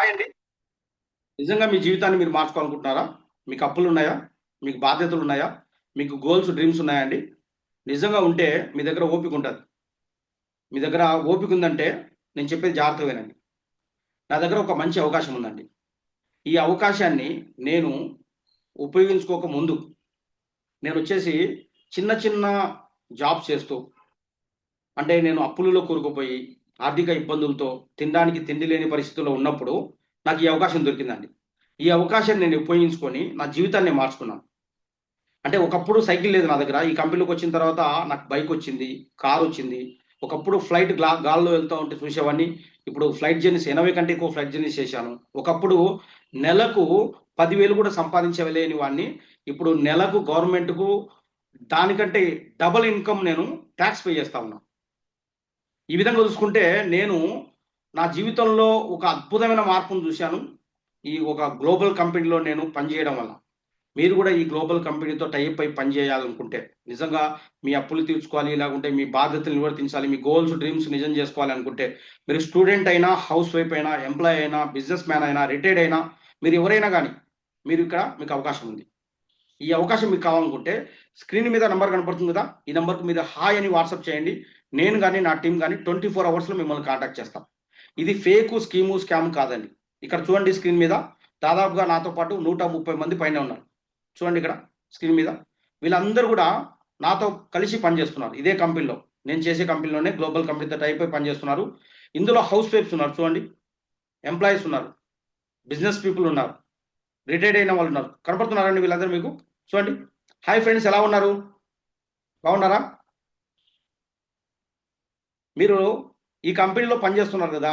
Hi అండి. నిజంగా మీ జీవితాన్ని మీరు మార్చుకోవాలనుకుంటున్నారా? మీకు అప్పులున్నాయా? మీకు బాధ్యతలున్నాయా? మీకు గోల్స్, డ్రీమ్స్ ఉన్నాయా అండి? నిజంగా ఉంటే మీ దగ్గర ఓపిక ఉంటది. మీ దగ్గర ఓపిక ఉందంటే నేను చెప్పేది జాగ్రత్తగా వినండి. నా దగ్గర ఒక మంచి అవకాశం ఉందండి. ఈ అవకాశాన్ని నేను ఉపయోగించుకోక ముందు నేనొచ్చేసి చిన్న చిన్న జాబ్స్ చేస్తూ అంటే నేను అప్పులలో కూరుకుపోయి, ఆర్థిక ఇబ్బందులతో, తినడానికి తిండి లేని పరిస్థితుల్లో ఉన్నప్పుడు నాకు ఈ అవకాశం దొరికిందండి. ఈ అవకాశాన్ని నేను ఉపయోగించుకొని నా జీవితాన్ని మార్చుకున్నాను. అంటే ఒకప్పుడు సైకిల్ లేదు నా దగ్గర. ఈ కంపెనీలోకొచ్చిన తర్వాత నాకు బైకొచ్చింది, కారొచ్చింది. ఒకప్పుడు ఫ్లైట్ గాల్లో వెళ్తా ఉంటే చూసేవాడిని. ఇప్పుడు ఫ్లైట్ జర్నీస్ 80 కంటే ఎక్కువ ఫ్లైట్ జర్నీస్ చేశాను. ఒకప్పుడు నెలకు 10,000 కూడా సంపాదించలేని వాడిని. ఇప్పుడు నెలకు గవర్నమెంట్‌కు దానికంటే డబుల్ ఇన్‌కమ్ నేను టాక్స్ పే చేస్తా ఉన్నా. ఈ విధంగా చూసుకుంటే నేను నా జీవితంలో ఒక అద్భుతమైన మార్పును చూశాను. ఈ ఒక గ్లోబల్ కంపెనీలో నేను పనిచేయడం వల్ల. మీరు కూడా ఈ గ్లోబల్ కంపెనీతో టై అప్ అయి పని చేయాలనుకుంటే, నిజంగా మీ అప్పులు తీర్చుకోవాలి, లేకుంటే మీ బాధ్యతలు నిర్వర్తించాలి, మీ గోల్స్, డ్రీమ్స్ నిజం చేసుకోవాలి అనుకుంటే, మీరు స్టూడెంట్ అయినా, హౌస్ వైఫ్ అయినా, ఎంప్లాయీ అయినా, బిజినెస్ మ్యాన్ అయినా, రిటైర్డ్ అయినా, మీరు ఎవరైనా గాని, మీరు ఇక్కడ మీకు అవకాశం ఉంది. ఈ అవకాశం మీకు కావాలనుకుంటే స్క్రీన్ మీద నంబర్ కనపడుతుంది కదా! ఈ నంబర్‌కి మీరు హాయ్ అని వాట్సాప్ చేయండి. నేను గాని, నా టీమ్ గాని 24 అవర్స్‌లో మిమ్మల్ని కాంటాక్ట్ చేస్తాం. ఇది ఫేకు, స్కీము, స్కామ్ కాదండి. ఇక్కడ చూడండి స్క్రీన్ మీద దాదాపుగా నాతో పాటు 130 మంది పైనే ఉన్నారు. చూడండి ఇక్కడ స్క్రీన్ మీద. వీళ్ళందరూ గూడా నాతో కలిసి పనిచేస్తున్నారు. ఇదే కంపెనీలో. నేను చేసే కంపెనీలోనే గ్లోబల్ కంపెనీతో టై అప్ అయి పనిచేస్తున్నారు. ఇందులో హౌస్ వైఫ్స్ ఉన్నారు చూడండి. ఎంప్లాయీస్ ఉన్నారు. బిజినెస్ పీపుల్ ఉన్నారు. రిటైర్డ్ అయిన వాళ్ళు ఉన్నారు. కనపడుతున్నారండి వీళ్ళందరూ మీకు? చూడండి. హాయ్ ఫ్రెండ్స్ ఎలా ఉన్నారు? బాగున్నారా? మీరు ఈ కంపెనీలో పనిచేస్తున్నారు గదా!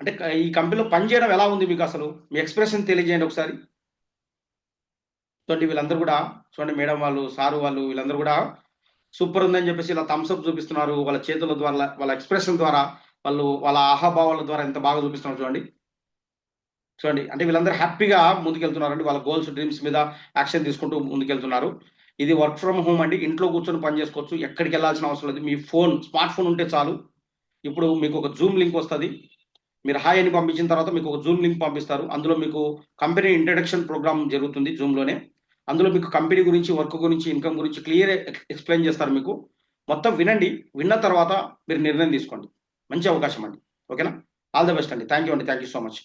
అంటే ఈ కంపెనీలో పనిచేయడం ఎలా ఉంది మీకసలు? మీ ఎక్స్‌ప్రెషన్ తెలియజేయండి ఒకసారి. చూడండి వీళ్ళందరూ గూడా చూడండి మేడం వాళ్ళు, సారు వాళ్ళు వీళ్ళందరూ గూడా సూపర్ ఉందని జెప్పేసి ఇలా థమ్స్ అప్ చూపిస్తున్నారు. వాళ్ళ చేతుల ద్వారా, వాళ్ళ ఎక్స్‌ప్రెషన్ ద్వారా, వాళ్ళ ఆహాభావాల ద్వారా ఎంత బాగా చూపిస్తున్నారు చూడండి. చూడండి. అంటే వీళ్ళందరూ హ్యాపీగా ముందుకెళ్తున్నారండి. వాళ్ళ గోల్స్, డ్రీమ్స్ మీద యాక్షన్ తీసుకుంటూ ముందుకెళ్తున్నారు. ఇది వర్క్ ఫ్రమ్ హోమ్ అండి. ఇంట్లో కూర్చొని పని చేసుకోవచ్చు. ఎక్కడికెళ్ళాల్సిన అవసరం లేదు. మీ స్మార్ట్ ఫోన్ ఉంటే చాలు. ఇప్పుడు మీకు ఒక జూమ్ లింక్ వస్తది. మీరు హాయ్ అని పంపించిన తర్వాత మీకు ఒక జూమ్ లింక్ పంపిస్తారు. అందులో మీకు కంపెనీ ఇంట్రడక్షన్ ప్రోగ్రామ్ జరుగుతుంది జూమ్‌లోనే. అందులో మీకు కంపెనీ గురించి, వర్క్ గురించి, ఇన్‌కమ్ గురించి క్లియర్ ఎక్స్‌ప్లెయిన్ చేస్తారు మీకు. మొత్తం వినండి. విన్న తర్వాత మీరు నిర్ణయం తీసుకోండి. మంచి అవకాశం అండి. ఓకేనా? ఆల్ ది బెస్ట్ అండి. థాంక్ యూ అండి. Thank you so much.